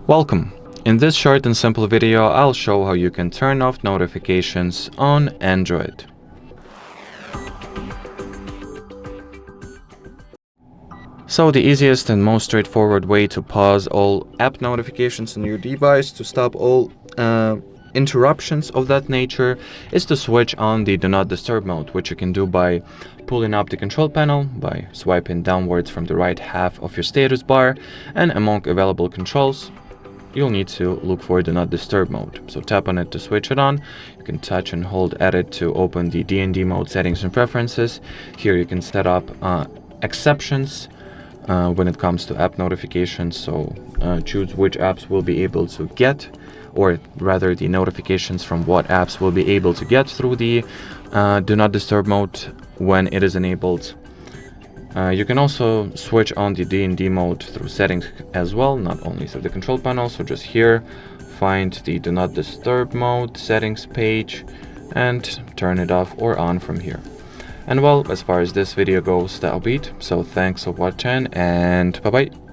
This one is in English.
Welcome! In this short and simple video, I'll show how you can turn off notifications on Android. So the easiest and most straightforward way to pause all app notifications on your device, to stop all interruptions of that nature, is to switch on the Do Not Disturb mode, which you can do by pulling up the control panel, by swiping downwards from the right half of your status bar, and among available controls, you'll need to look for Do Not Disturb mode. So tap on it to switch it on. You can touch and hold Edit to open the DND mode settings and preferences. Here you can set up exceptions when it comes to app notifications. So choose which apps will be able to get, or rather the notifications from what apps will be able to get through the Do Not Disturb mode when it is enabled. You can also switch on the DND mode through settings as well, not only through the control panel. So just here, find the Do Not Disturb mode settings page and turn it off or on from here. And well, as far as this video goes, that'll be it. So thanks for watching and bye bye.